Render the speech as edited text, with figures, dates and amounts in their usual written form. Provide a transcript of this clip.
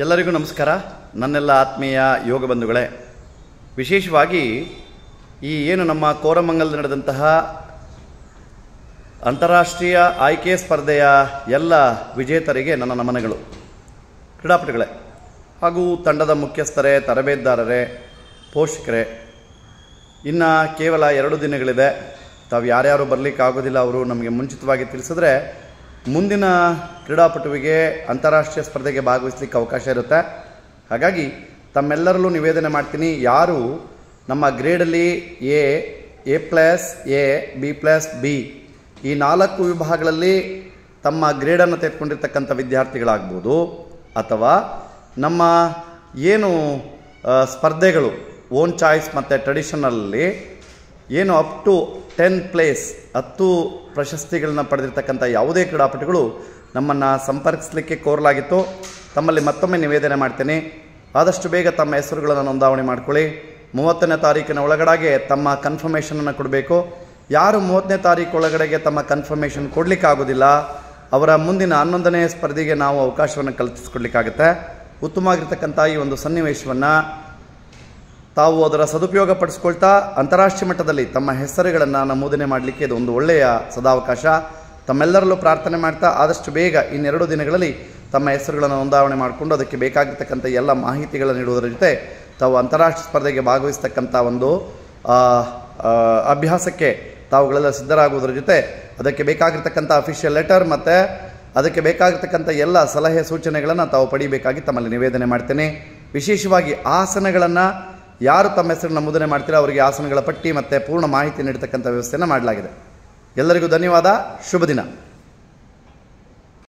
ಎಲ್ಲರಿಗೂ ನಮಸ್ಕಾರ. ನನ್ನೆಲ್ಲ ಆತ್ಮೀಯ ಯೋಗ ಬಂಧುಗಳೇ, ವಿಶೇಷವಾಗಿ ಈ ಏನು ನಮ್ಮ ಕೋರಮಂಗಲದಲ್ಲಿ ನಡೆದಂತಹ ಅಂತಾರಾಷ್ಟ್ರೀಯ ಆಯ್ಕೆ ಸ್ಪರ್ಧೆಯ ಎಲ್ಲ ವಿಜೇತರಿಗೆ ನನ್ನ ನಮನಗಳು. ಕ್ರೀಡಾಪಟುಗಳೇ ಹಾಗೂ ತಂಡದ ಮುಖ್ಯಸ್ಥರೇ, ತರಬೇತುದಾರರೇ, ಪೋಷಕರೇ, ಇನ್ನು ಕೇವಲ 2 ದಿನಗಳಿದೆ. ತಾವು ಯಾರ್ಯಾರು ಬರಲಿಕ್ಕಾಗೋದಿಲ್ಲ ಅವರು ನಮಗೆ ಮುಂಚಿತವಾಗಿ ತಿಳಿಸಿದ್ರೆ ಮುಂದಿನ ಕ್ರೀಡಾಪಟುವಿಗೆ ಅಂತಾರಾಷ್ಟ್ರೀಯ ಸ್ಪರ್ಧೆಗೆ ಭಾಗವಹಿಸಲಿಕ್ಕೆ ಅವಕಾಶ ಇರುತ್ತೆ. ಹಾಗಾಗಿ ತಮ್ಮೆಲ್ಲರಲ್ಲೂ ನಿವೇದನೆ ಮಾಡ್ತೀನಿ, ಯಾರು ನಮ್ಮ ಗ್ರೇಡಲ್ಲಿ A+, B+, ಈ 4 ವಿಭಾಗಗಳಲ್ಲಿ ತಮ್ಮ ಗ್ರೇಡನ್ನು ತೆಗೆದುಕೊಂಡಿರ್ತಕ್ಕಂಥ ವಿದ್ಯಾರ್ಥಿಗಳಾಗ್ಬೋದು, ಅಥವಾ ನಮ್ಮ ಏನು ಸ್ಪರ್ಧೆಗಳು ಓನ್ ಚಾಯ್ಸ್ ಮತ್ತು ಟ್ರೆಡಿಷನಲ್ಲಿ ಏನು ಅಪ್ ಟು 10 ಪ್ಲೇಸ್ 10 ಪ್ರಶಸ್ತಿಗಳನ್ನ ಪಡೆದಿರ್ತಕ್ಕಂಥ ಯಾವುದೇ ಕ್ರೀಡಾಪಟುಗಳು ನಮ್ಮನ್ನು ಸಂಪರ್ಕಿಸಲಿಕ್ಕೆ ಕೋರಲಾಗಿತ್ತು. ತಮ್ಮಲ್ಲಿ ಮತ್ತೊಮ್ಮೆ ನಿವೇದನೆ ಮಾಡ್ತೇನೆ, ಆದಷ್ಟು ಬೇಗ ತಮ್ಮ ಹೆಸರುಗಳನ್ನು ನೋಂದಾವಣಿ ಮಾಡ್ಕೊಳ್ಳಿ. 30ನೇ ತಾರೀಕಿನ ಒಳಗಡೆಗೆ ತಮ್ಮ ಕನ್ಫರ್ಮೇಷನನ್ನು ಕೊಡಬೇಕು. ಯಾರು 30ನೇ ತಾರೀಕು ಒಳಗಡೆಗೆ ತಮ್ಮ ಕನ್ಫರ್ಮೇಷನ್ ಕೊಡಲಿಕ್ಕಾಗೋದಿಲ್ಲ ಅವರ ಮುಂದಿನ 11ನೇ ಸ್ಪರ್ಧೆಗೆ ನಾವು ಅವಕಾಶವನ್ನು ಕಲ್ಪಿಸ್ಕೊಡ್ಲಿಕ್ಕಾಗುತ್ತೆ. ಉತ್ತಮವಾಗಿರ್ತಕ್ಕಂಥ ಈ ಒಂದು ಸನ್ನಿವೇಶವನ್ನು ತಾವು ಅದರ ಸದುಪಯೋಗ ಪಡಿಸ್ಕೊಳ್ತಾ ಅಂತಾರಾಷ್ಟ್ರೀಯ ಮಟ್ಟದಲ್ಲಿ ತಮ್ಮ ಹೆಸರುಗಳನ್ನು ನಮೂದನೆ ಮಾಡಲಿಕ್ಕೆ ಇದು ಒಂದು ಒಳ್ಳೆಯ ಸದಾವಕಾಶ. ತಮ್ಮೆಲ್ಲರಲ್ಲೂ ಪ್ರಾರ್ಥನೆ ಮಾಡ್ತಾ ಆದಷ್ಟು ಬೇಗ ಇನ್ನೆರಡು ದಿನಗಳಲ್ಲಿ ತಮ್ಮ ಹೆಸರುಗಳನ್ನು ನೋಂದಾವಣೆ ಮಾಡಿಕೊಂಡು ಅದಕ್ಕೆ ಬೇಕಾಗಿರ್ತಕ್ಕಂಥ ಎಲ್ಲ ಮಾಹಿತಿಗಳನ್ನು ನೀಡುವುದರ ಜೊತೆ ತಾವು ಅಂತಾರಾಷ್ಟ್ರೀಯ ಸ್ಪರ್ಧೆಗೆ ಭಾಗವಹಿಸ್ತಕ್ಕಂಥ ಒಂದು ಅಭ್ಯಾಸಕ್ಕೆ ತಾವುಗಳೆಲ್ಲ ಸಿದ್ಧರಾಗುವುದರ ಜೊತೆ ಅದಕ್ಕೆ ಬೇಕಾಗಿರ್ತಕ್ಕಂಥ ಅಫಿಷಿಯಲ್ ಲೆಟರ್ ಮತ್ತು ಅದಕ್ಕೆ ಬೇಕಾಗಿರ್ತಕ್ಕಂಥ ಎಲ್ಲ ಸಲಹೆ ಸೂಚನೆಗಳನ್ನು ತಾವು ಪಡಿಬೇಕಾಗಿ ತಮ್ಮಲ್ಲಿ ನಿವೇದನೆ ಮಾಡ್ತೇನೆ. ವಿಶೇಷವಾಗಿ ಆಸನಗಳನ್ನು ಯಾರು ತಮ್ಮ ಹೆಸರನ್ನು ನಮೂದನೆ ಮಾಡ್ತೀರೋ ಅವರಿಗೆ ಆಸನಗಳ ಪಟ್ಟಿ ಮತ್ತು ಪೂರ್ಣ ಮಾಹಿತಿ ನೀಡತಕ್ಕಂಥ ವ್ಯವಸ್ಥೆಯನ್ನು ಮಾಡಲಾಗಿದೆ. ಎಲ್ಲರಿಗೂ ಧನ್ಯವಾದ. ಶುಭ ದಿನ.